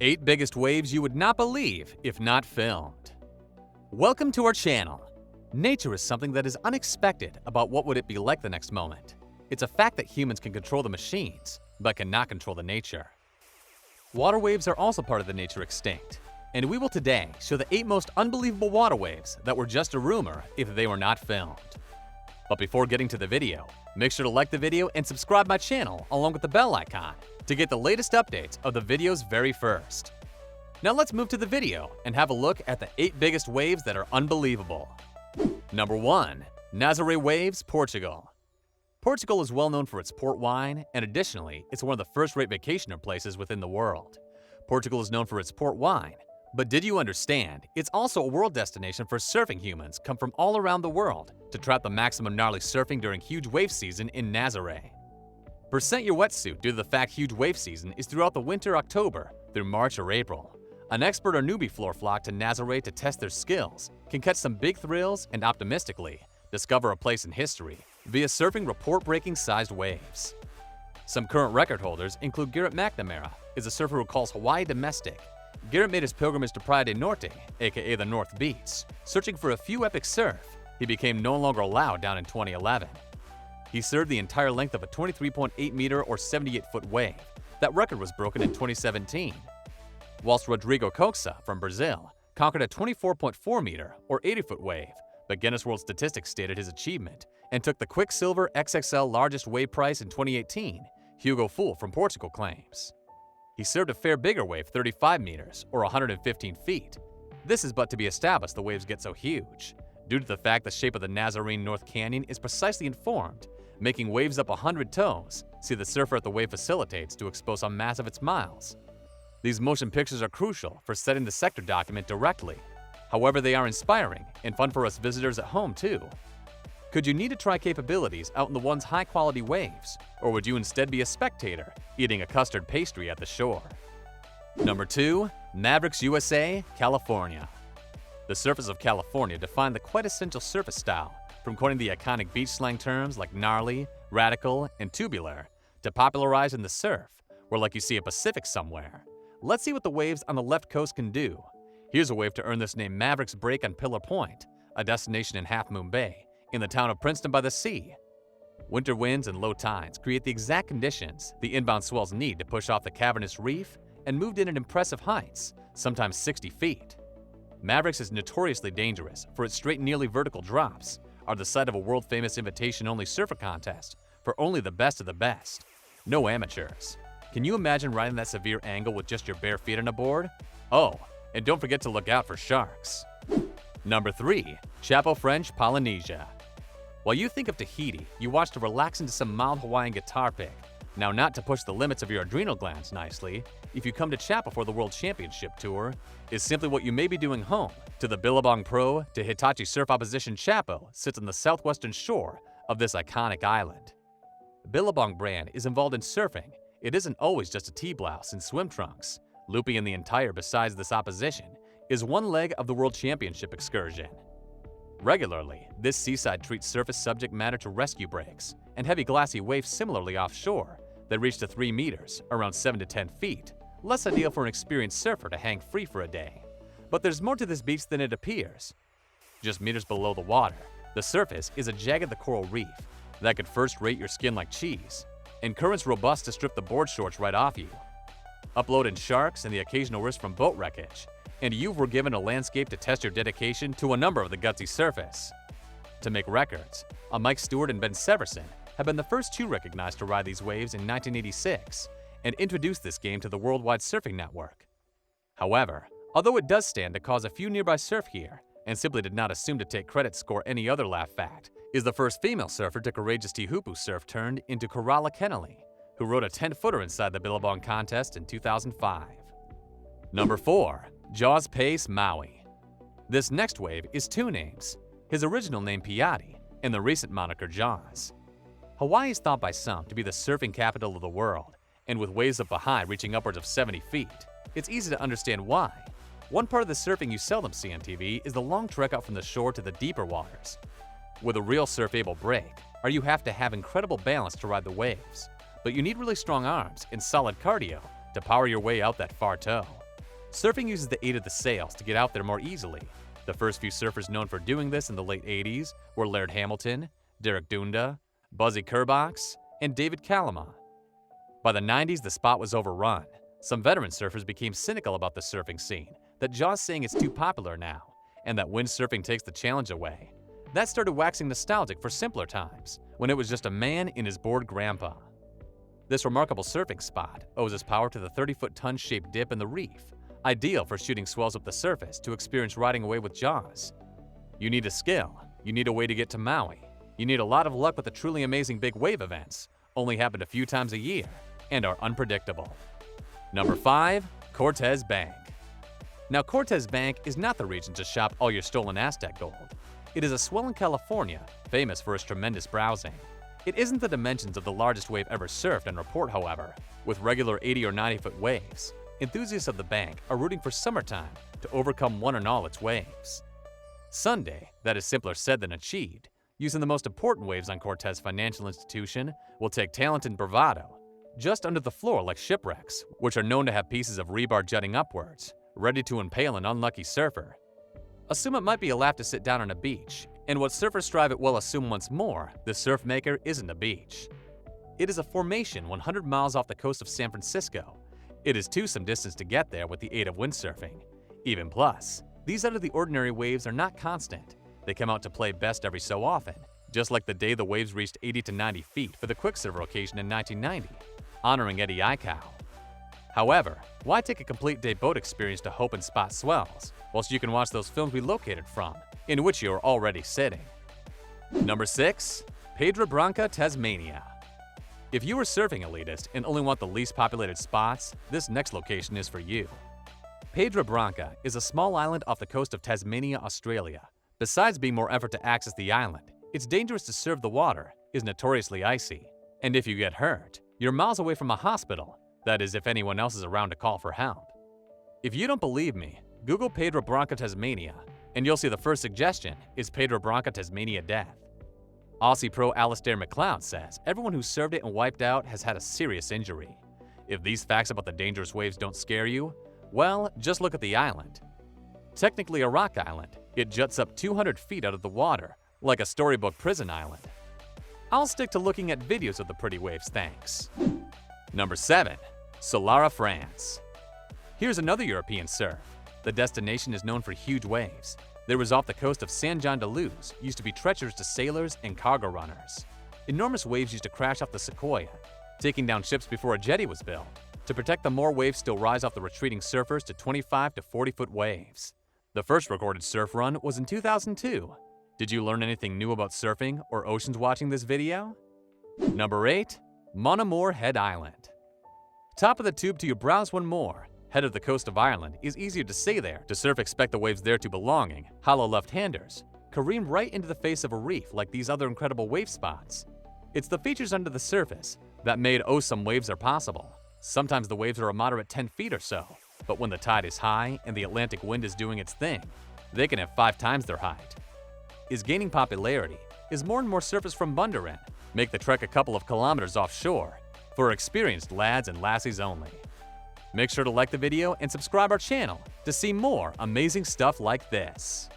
8 biggest waves you would not believe if not filmed. Welcome to our channel. Nature is something that is unexpected about what would it be like the next moment. It's a fact that humans can control the machines, but cannot control the nature. Water waves are also part of the nature extinct, and we will today show the 8 most unbelievable water waves that were just a rumor if they were not filmed. But before getting to the video, make sure to like the video and subscribe my channel along with the bell icon to get the latest updates of the videos very first. Now let's move to the video and have a look at the 8 biggest waves that are unbelievable. Number 1. NAZARE waves, Portugal. Portugal is well known for its port wine, and additionally, it's one of the first-rate vacationer places within the world. Portugal is known for its port wine, but did you understand it's also a world destination for surfing humans come from all around the world to trap the maximum gnarly surfing during huge wave season in NAZARE. Percent your wetsuit due to the fact huge wave season is throughout the winter October through March or April. An expert or newbie floor flock to NAZARE to test their skills, can catch some big thrills and optimistically discover a place in history via surfing report-breaking sized waves. Some current record holders include Garrett McNamara, is a surfer who calls Hawaii domestic. Garrett made his pilgrimage to Praia de Norte, aka the North Beach, searching for a few epic surf. He became no longer allowed down in 2011. He surfed the entire length of a 23.8 meter or 78-foot wave. That record was broken in 2017. Whilst Rodrigo Coxa from Brazil conquered a 24.4 meter or 80-foot wave, but Guinness World Statistics stated his achievement and took the Quicksilver XXL largest wave price in 2018, Hugo Fool from Portugal claims. He surfed a fair bigger wave 35 meters or 115 feet. This is but to be established the waves get so huge, due to the fact the shape of the Nazarene North Canyon is precisely informed, making waves up 100 toes, see the surfer at the wave facilitates to expose how massive its miles. These motion pictures are crucial for setting the sector document directly. However, they are inspiring and fun for us visitors at home too. Could you need to try capabilities out in the one's high-quality waves, or would you instead be a spectator, eating a custard pastry at the shore? Number 2. Mavericks USA, California. The surfers of California define the quintessential surface style, from coining the iconic beach slang terms like gnarly, radical, and tubular, to popularizing the surf, where like you see a Pacific somewhere. Let's see what the waves on the left coast can do. Here's a wave to earn this name Mavericks break on Pillar Point, a destination in Half Moon Bay, in the town of Princeton by the sea. Winter winds and low tides create the exact conditions the inbound swells need to push off the cavernous reef and moved in at impressive heights, sometimes 60 feet. Mavericks is notoriously dangerous for its straight nearly vertical drops, are the site of a world-famous invitation-only surfer contest for only the best of the best. No amateurs. Can you imagine riding that severe angle with just your bare feet on a board? Oh, and don't forget to look out for sharks. Number 3. CHAPO French Polynesia. While you think of Tahiti, you watch to relax into some mild Hawaiian guitar pick. Now, not to push the limits of your adrenal glands nicely, if you come to CHAPO for the World Championship Tour, is simply what you may be doing home to the Billabong Pro to Hitachi surf opposition CHAPO sits on the southwestern shore of this iconic island. The Billabong brand is involved in surfing. It isn't always just a T-blouse and swim trunks. Looping in the entire besides this opposition is one leg of the World Championship excursion. Regularly, this seaside treats surface subject matter to rescue breaks and heavy glassy waves similarly offshore that reach to 3 meters, around 7 to 10 feet, less ideal for an experienced surfer to hang free for a day. But there's more to this beach than it appears. Just meters below the water, the surface is a jagged the coral reef that could first rate your skin like cheese, and currents robust to strip the board shorts right off you. Upload in sharks and the occasional risk from boat wreckage, and you were given a landscape to test your dedication to a number of the gutsy surface. To make records, Mike Stewart and Ben Severson have been the first 2 recognized to ride these waves in 1986 and introduced this game to the worldwide surfing network. However, although it does stand to cause a few nearby surf here, and simply did not assume to take credit score any other laugh fact, is the first female surfer to courageous Tihupu surf turned into Coralla Kennelly, who rode a 10-footer inside the Billabong contest in 2005. Number 4. Jaws Pace, Maui. This next wave is 2 names, his original name Piatti, and the recent moniker Jaws. Hawaii is thought by some to be the surfing capital of the world, and with waves up high reaching upwards of 70 feet, it's easy to understand why. One part of the surfing you seldom see on TV is the long trek out from the shore to the deeper waters. With a real surf-able break, or you have to have incredible balance to ride the waves, but you need really strong arms and solid cardio to power your way out that far toe. Surfing uses the aid of the sails to get out there more easily. The first few surfers known for doing this in the late 80s were Laird Hamilton, Derek Dunda, Buzzy Kerbox, and David Kalama. By the 90s, the spot was overrun. Some veteran surfers became cynical about the surfing scene, that Jaws saying it's too popular now, and that windsurfing takes the challenge away. That started waxing nostalgic for simpler times, when it was just a man and his bored grandpa. This remarkable surfing spot owes its power to the 30-foot ton-shaped dip in the reef, ideal for shooting swells up the surface to experience riding away with Jaws. You need a skill, you need a way to get to Maui, you need a lot of luck with the truly amazing big wave events, only happen a few times a year, and are unpredictable. Number 5. Cortes Bank. Now, Cortes Bank is not the region to shop all your stolen Aztec gold. It is a swell in California, famous for its tremendous browsing. It isn't the dimensions of the largest wave ever surfed and report, however, with regular 80 or 90-foot waves. Enthusiasts of the bank are rooting for summertime to overcome one and all its waves. Sunday, that is simpler said than achieved, using the most important waves on Cortes Financial Institution, will take talent and bravado, just under the floor like shipwrecks, which are known to have pieces of rebar jutting upwards, ready to impale an unlucky surfer. Assume it might be a laugh to sit down on a beach, and what surfers strive at will assume once more, the surf maker isn't a beach. It is a formation 100 miles off the coast of San Francisco. It is too some distance to get there with the aid of windsurfing. Even plus, these out-of-the-ordinary waves are not constant. They come out to play best every so often, just like the day the waves reached 80 to 90 feet for the Quicksilver occasion in 1990, honoring Eddie Aikau. However, why take a complete day boat experience to hope and spot swells, whilst you can watch those films we located from, in which you are already sitting? Number 6. PEDRA BRANCA, Tasmania. If you are a surfing elitist and only want the least populated spots, this next location is for you. PEDRA BRANCA is a small island off the coast of Tasmania, Australia. Besides being more effort to access the island, it's dangerous to surf the water, is notoriously icy, and if you get hurt, you're miles away from a hospital, that is if anyone else is around to call for help. If you don't believe me, Google PEDRA BRANCA Tasmania, and you'll see the first suggestion is PEDRA BRANCA Tasmania death. Aussie pro Alistair McLeod says everyone who served it and wiped out has had a serious injury. If these facts about the dangerous waves don't scare you, well, just look at the island. Technically a rock island, it juts up 200 feet out of the water, like a storybook prison island. I'll stick to looking at videos of the pretty waves, thanks. Number 7. SOLARA, France. Here's another European surf. The destination is known for huge waves. There was off the coast of Saint-Jean-de-Luz, used to be treacherous to sailors and cargo runners. Enormous waves used to crash off the Sequoia, taking down ships before a jetty was built. To protect them, more waves still rise off the retreating surfers to 25 to 40-foot waves. The first recorded surf run was in 2002. Did you learn anything new about surfing or oceans watching this video? Number 8. Amour Head Island. Top of the tube till you browse one more. Head of the coast of Ireland is easier to say there. To surf, expect the waves there to belonging, hollow left-handers, careen right into the face of a reef like these other incredible wave spots. It's the features under the surface that made some waves are possible. Sometimes the waves are a moderate 10 feet or so, but when the tide is high and the Atlantic wind is doing its thing, they can have 5 times their height. Is gaining popularity is more and more surfers from Bundaran make the trek a couple of kilometers offshore for experienced lads and lassies only. Make sure to like the video and subscribe our channel to see more amazing stuff like this.